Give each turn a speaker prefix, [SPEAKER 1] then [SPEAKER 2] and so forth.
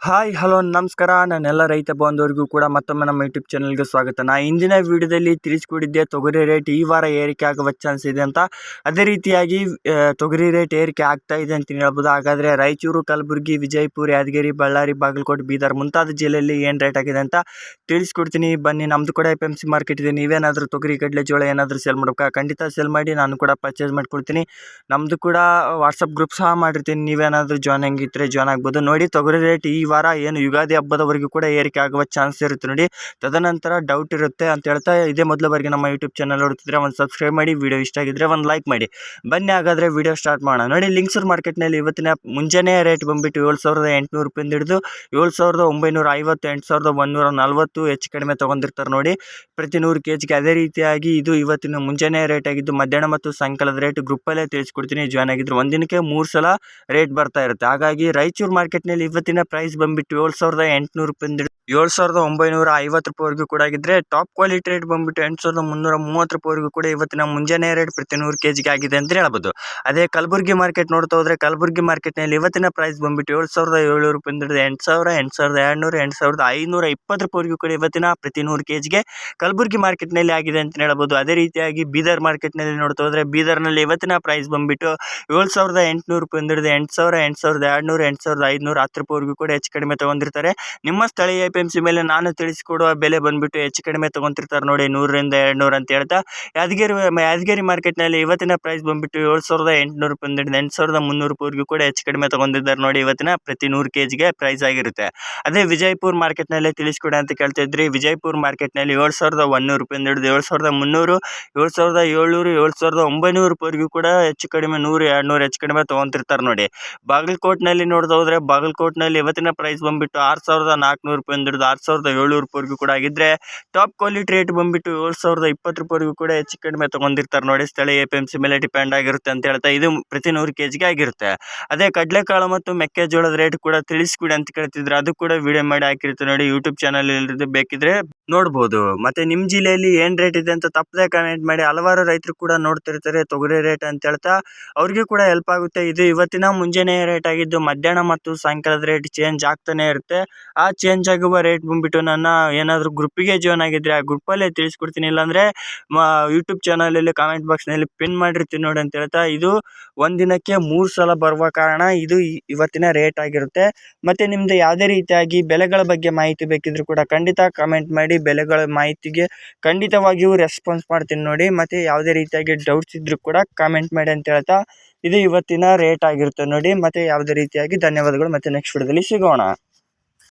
[SPEAKER 1] Hi hello ನಮಸ್ಕಾರ. ನನ್ನೆಲ್ಲ ರೈತ ಬಾಂಧವರಿಗೂ ಕೂಡ ಮತ್ತೊಮ್ಮೆ ನಮ್ಮ ಯೂಟ್ಯೂಬ್ ಚಾನಲ್ಗೆ ಸ್ವಾಗತ. ಇಂದಿನ ವಿಡಿಯೋದಲ್ಲಿ ತಿಳಿಸ್ಕೊಟ್ಟಿದ್ದೆ ತೊಗರಿ ರೇಟ್ ಈ ವಾರ ಏರಿಕೆ ಆಗುವ ಚಾನ್ಸ್ ಇದೆ ಅಂತ. ಅದೇ ರೀತಿಯಾಗಿ ತೊಗರಿ ರೇಟ್ ಏರಿಕೆ ಆಗ್ತಾ ಇದೆ ಅಂತ ಹೇಳ್ಬೋದು. ಹಾಗಾದರೆ ರಾಯಚೂರು, ಕಲಬುರಗಿ, ವಿಜಯಪುರ, ಯಾದಗಿರಿ, ಬಳ್ಳಾರಿ, ಬಾಗಲಕೋಟೆ, ಬೀದರ್ ಮುಂತಾದ ಜಿಲ್ಲೆಯಲ್ಲಿ ಏನು ರೇಟ್ ಆಗಿದೆ ಅಂತ ತಿಳಿಸ್ಕೊಡ್ತೀನಿ. ಬನ್ನಿ, ನಮ್ಮದು ಕೂಡ FMC ಮಾರ್ಕೆಟ್ ಇದೆ. ನೀವೇನಾದರೂ ತೊಗರಿ, ಕಡಲೆ, ಜೋಳ ಏನಾದರೂ ಸೇಲ್ ಮಾಡ್ಬೇಕಾ? ಖಂಡಿತ ಸೇಲ್ ಮಾಡಿ, ನಾನು ಕೂಡ ಪರ್ಚೇಸ್ ಮಾಡ್ಕೊಡ್ತೀನಿ. ನಮ್ಮದು ಕೂಡ ವಾಟ್ಸಪ್ ಗ್ರೂಪ್ ಸಹ ಮಾಡಿರ್ತೀನಿ. ನೀವೇನಾದರೂ ಜಾಯ್ನ್ ಆಗಿದ್ದರೆ ಜಾಯ್ನ್ ಆಗ್ಬೋದು. ನೋಡಿ, ತೊಗರಿ ರೇಟ್ ಈ ವಾರ ಏನು ಯುಗಾದಿ ಹಬ್ಬದವರೆಗೂ ಕೂಡ ಏರಿಕೆ ಆಗುವ ಚಾನ್ಸ್ ಇರುತ್ತೆ. ನೋಡಿ, ತದನಂತರ ಡೌಟ್ ಇರುತ್ತೆ ಅಂತ ಹೇಳ್ತಾ, ಇದೇ ಮೊದಲವರೆಗೆ ನಮ್ಮ ಯೂಟ್ಯೂಬ್ ಚಾನಲ್ ನೋಡ್ತಿದ್ರೆ ಒಂದು ಸಬ್ಸ್ಕ್ರೈಬ್ ಮಾಡಿ, ವಿಡಿಯೋ ಇಷ್ಟ ಆಗಿದ್ರೆ ಒಂದು ಲೈಕ್ ಮಾಡಿ. ಬನ್ನಿ ಹಾಗಾದರೆ ವಿಡಿಯೋ ಸ್ಟಾರ್ಟ್ ಮಾಡೋಣ. ನೋಡಿ, ಲಿಂಗಸೂರು ಮಾರ್ಕೆಟ್ನಲ್ಲಿ ಇವತ್ತಿನ ಮುಂಜಾನೆ ರೇಟ್ ಬಂದುಬಿಟ್ಟು 7,800 ರೂಪಾಯಿಂದ ಹಿಡಿದು 7,950, 8,140 ಹೆಚ್ಚು ಕಡಿಮೆ ತೊಗೊಂಡಿರ್ತಾರೆ ನೋಡಿ, ಪ್ರತಿ 100 kgಗೆ. ಅದೇ ರೀತಿಯಾಗಿ ಇದು ಇವತ್ತಿನ ಮುಂಜಾನೆ ರೇಟ್ ಆಗಿದ್ದು ಮಧ್ಯಾಹ್ನ ಮತ್ತು ಸಾಯಂಕಾಲದ ರೇಟ್ ಗ್ರೂಪಲ್ಲೇ ತಿಳಿಸ್ಕೊಡ್ತೀನಿ. ಜಾಯ್ನ್ ಆಗಿದ್ರು ಒಂದಿನಕ್ಕೆ 3 ಸಲ ರೇಟ್ ಬರ್ತಾ ಇರುತ್ತೆ. ಹಾಗಾಗಿ ರಾಯಚೂರು ಮಾರ್ಕೆಟ್ನಲ್ಲಿ ಇವತ್ತಿನ ಪ್ರೈಸ್ ಬಂದುಬಿಟ್ಟು 7,800 ರೂಪಾಯಿಂದ 7,950 ರೂಪಾಯಿವರೆಗೂ ಕೂಡ ಆಗಿದ್ರೆ, ಟಾಪ್ ಕ್ವಾಲಿಟಿ ರೇಟ್ ಬಂದುಬಿಟ್ಟು 8,330 ರೂಪಾಯಿವರೆಗೂ ಕೂಡ ಇವತ್ತಿನ ಮುಂಜಾನೆ ರೇಟ್ ಪ್ರತಿ 100 kgಗೆ ಆಗಿದೆ ಅಂತ ಹೇಳ್ಬೋದು. ಅದೇ ಕಲಬುರಗಿ ಮಾರ್ಕೆಟ್ ನೋಡ್ತಾ ಹೋದರೆ, ಕಲಬುರಗಿ ಮಾರ್ಕೆಟ್ನಲ್ಲಿ ಇವತ್ತಿನ ಪ್ರೈಸ್ ಬಂದುಬಿಟ್ಟು 7,700 ರೂಪಾಯಿಂದ 8,000, 8,200, 8,520 ರೂಪಾಯಿವರೆಗೂ ಕೂಡ ಇವತ್ತಿನ ಪ್ರತಿ 100 kgಗೆ ಕಲಬುರಗಿ ಮಾರ್ಕೆಟ್ನಲ್ಲಿ ಆಗಿದೆ ಅಂತ ಹೇಳ್ಬೋದು. ಅದೇ ರೀತಿಯಾಗಿ ಬೀದರ್ ಮಾರ್ಕೆಟ್ನಲ್ಲಿ ನೋಡ್ತಾ ಹೋದರೆ, ಬೀದರ್ನಲ್ಲಿ ಇವತ್ತಿನ ಪ್ರೈಸ್ ಬಂದುಬಿಟ್ಟು 7,800 ರೂಪಾಯಿಂದ 8,000, 8,200, 8,510 ರೂಪಾಯಿವರೆಗೂ ಕೂಡ ಹೆಚ್ಚು ಕಡಿಮೆ ತೊಗೊಂಡಿರ್ತಾರೆ. ನಿಮ್ಮ ಸ್ಥಳೀಯ FMC ಮೇಲೆ ನಾನು ತಿಳಿಸಿಕೊಡುವ ಬೆಲೆ ಬಂದುಬಿಟ್ಟು ಹೆಚ್ಚು ಕಡಿಮೆ ತೊಗೊಂತಿರ್ತಾರೆ ನೋಡಿ, 100ರಿಂದ 200 ಅಂತ ಹೇಳ್ತಾ. ಯಾದಗಿರಿ ಮಾರ್ಕೆಟ್ನಲ್ಲಿ ಇವತ್ತಿನ ಪ್ರೈಸ್ ಬಂದುಬಿಟ್ಟು 7,800 ರೂಪಾಯಿಂದ 8,300 ರೂಪಾಯಿವರೆಗೂ ಕೂಡ ಹೆಚ್ಚು ಕಡಿಮೆ ತೊಗೊಂಡಿದ್ದಾರೆ ನೋಡಿ, ಇವತ್ತಿನ ಪ್ರತಿ 100 kgಗೆ ಪ್ರೈಸ್ ಆಗಿರುತ್ತೆ. ಅದೇ ವಿಜಯಪುರ ಮಾರ್ಕೆಟ್ನಲ್ಲಿ ತಿಳಿಸ್ಕೊಡಿ ಅಂತ ಕೇಳ್ತಾ ಇದ್ರಿ. ವಿಜಯಪುರ ಮಾರ್ಕೆಟ್ನಲ್ಲಿ 7,100 ರೂಪಾಯಿಂದ ಹಿಡಿದು 7,300, 7,700, 7,900 ರೂಪಾಯಿವರೆಗೂ ಕೂಡ ಹೆಚ್ಚು ಕಡಿಮೆ 100, 200 ಹೆಚ್ಚು ಕಡಿಮೆ ತೊಗೊಂತಿರ್ತಾರೆ ನೋಡಿ. ಬಾಗಲಕೋಟ್ನಲ್ಲಿ ನೋಡ್ತಾ ಹೋದರೆ, ಬಾಗಲಕೋಟ್ನಲ್ಲಿ ಇವತ್ತಿನ ಪ್ರೈಸ್ ಬಂದುಬಿಟ್ಟು 6,400 ರೂಪಾಯಿಂದ ಹಿಡಿದು 6,700 ರೂಪಾಯಿವರೆಗೂ ಕೂಡ ಆಗಿದ್ರೆ, ಟಾಪ್ ಕ್ವಾಲಿಟಿ ರೇಟ್ ಬಂದುಬಿಟ್ಟು 7,020 ರೂಪಾಯಿವರೆಗೂ ಕೂಡ ಹೆಚ್ಚು ಕಡಿಮೆ ತೊಗೊಂಡಿರ್ತಾರೆ ನೋಡಿ. ಸ್ಥಳೀಯ FMC ಮೇಲೆ ಡಿಪೆಂಡ್ ಆಗಿರುತ್ತೆ ಅಂತ ಹೇಳ್ತಾ, ಇದು ಪ್ರತಿ 100 kgಗೆ ಆಗಿರುತ್ತೆ. ಅದೇ ಕಡಲೆಕಾಳು ಮತ್ತು ಮೆಕ್ಕೆಜೋಳದ ರೇಟ್ ಕೂಡ ತಿಳಿಸ್ಕೊಡಿ ಅಂತ ಕೇಳ್ತಿದ್ರೆ, ಅದು ಕೂಡ ವಿಡಿಯೋ ಮಾಡಿ ಹಾಕಿರುತ್ತೆ ನೋಡಿ, ಯೂಟ್ಯೂಬ್ ಚಾನಲ್ ಇಲ್ಲದೆ ಬೇಕಿದ್ರೆ ನೋಡ್ಬೋದು. ಮತ್ತೆ ನಿಮ್ಮ ಜಿಲ್ಲೆಯಲ್ಲಿ ಏನು ರೇಟ್ ಇದೆ ಅಂತ ತಪ್ಪದೆ ಕಮೆಂಟ್ ಮಾಡಿ. ಹಲವಾರು ರೈತರು ಕೂಡ ನೋಡ್ತಿರ್ತಾರೆ ತೊಗರಿ ರೇಟ್ ಅಂತ ಹೇಳ್ತಾ, ಅವ್ರಿಗೂ ಕೂಡ ಹೆಲ್ಪ್ ಆಗುತ್ತೆ. ಇದು ಇವತ್ತಿನ ಮುಂಜಾನೆ ರೇಟ್ ಆಗಿದ್ದು, ಮಧ್ಯಾಹ್ನ ಮತ್ತು ಸಾಯಂಕಾಲದ ರೇಟ್ ಚೇಂಜ್ ಆಗ್ತಾನೆ ಇರುತ್ತೆ. ಆ ಚೇಂಜ್ ಆಗುವ ರೇಟ್ ಬಂದುಬಿಟ್ಟು ನನ್ನ ಏನಾದರೂ ಗ್ರೂಪಿಗೆ ಜಾಯ್ನ್ ಆಗಿದ್ರೆ ಆ ಗ್ರೂಪಲ್ಲೇ ತಿಳಿಸ್ಕೊಡ್ತೀನಿ. ಇಲ್ಲಾಂದರೆ ಯೂಟ್ಯೂಬ್ ಚಾನಲಲ್ಲಿ ಕಾಮೆಂಟ್ ಬಾಕ್ಸ್ನಲ್ಲಿ ಪಿನ್ ಮಾಡಿರ್ತೀನಿ ನೋಡಿ ಅಂತ ಹೇಳ್ತಾ, ಇದು ಒಂದಿನಕ್ಕೆ 3 ಸಲ ಬರುವ ಕಾರಣ ಇದು ಇವತ್ತಿನ ರೇಟ್ ಆಗಿರುತ್ತೆ. ಮತ್ತು ನಿಮ್ಮದು ಯಾವುದೇ ರೀತಿಯಾಗಿ ಬೆಲೆಗಳ ಬಗ್ಗೆ ಮಾಹಿತಿ ಬೇಕಿದ್ರೂ ಕೂಡ ಖಂಡಿತ ಕಾಮೆಂಟ್ ಮಾಡಿ. ಬೆಲೆಗಳ ಮಾಹಿತಿಗೆ ಖಂಡಿತವಾಗಿಯೂ ರೆಸ್ಪಾನ್ಸ್ ಮಾಡ್ತೀನಿ ನೋಡಿ. ಮತ್ತು ಯಾವುದೇ ರೀತಿಯಾಗಿ ಡೌಟ್ಸ್ ಇದ್ದರೂ ಕೂಡ ಕಾಮೆಂಟ್ ಮಾಡಿ ಅಂತ ಹೇಳ್ತಾ, ಇದು ಇವತ್ತಿನ ರೇಟ್ ಆಗಿರುತ್ತೆ ನೋಡಿ. ಮತ್ತು ಯಾವುದೇ ರೀತಿಯಾಗಿ ಧನ್ಯವಾದಗಳು. ಮತ್ತು ನೆಕ್ಸ್ಟ್ ವಿಡಿಯೋದಲ್ಲಿ ಸಿಗೋಣ.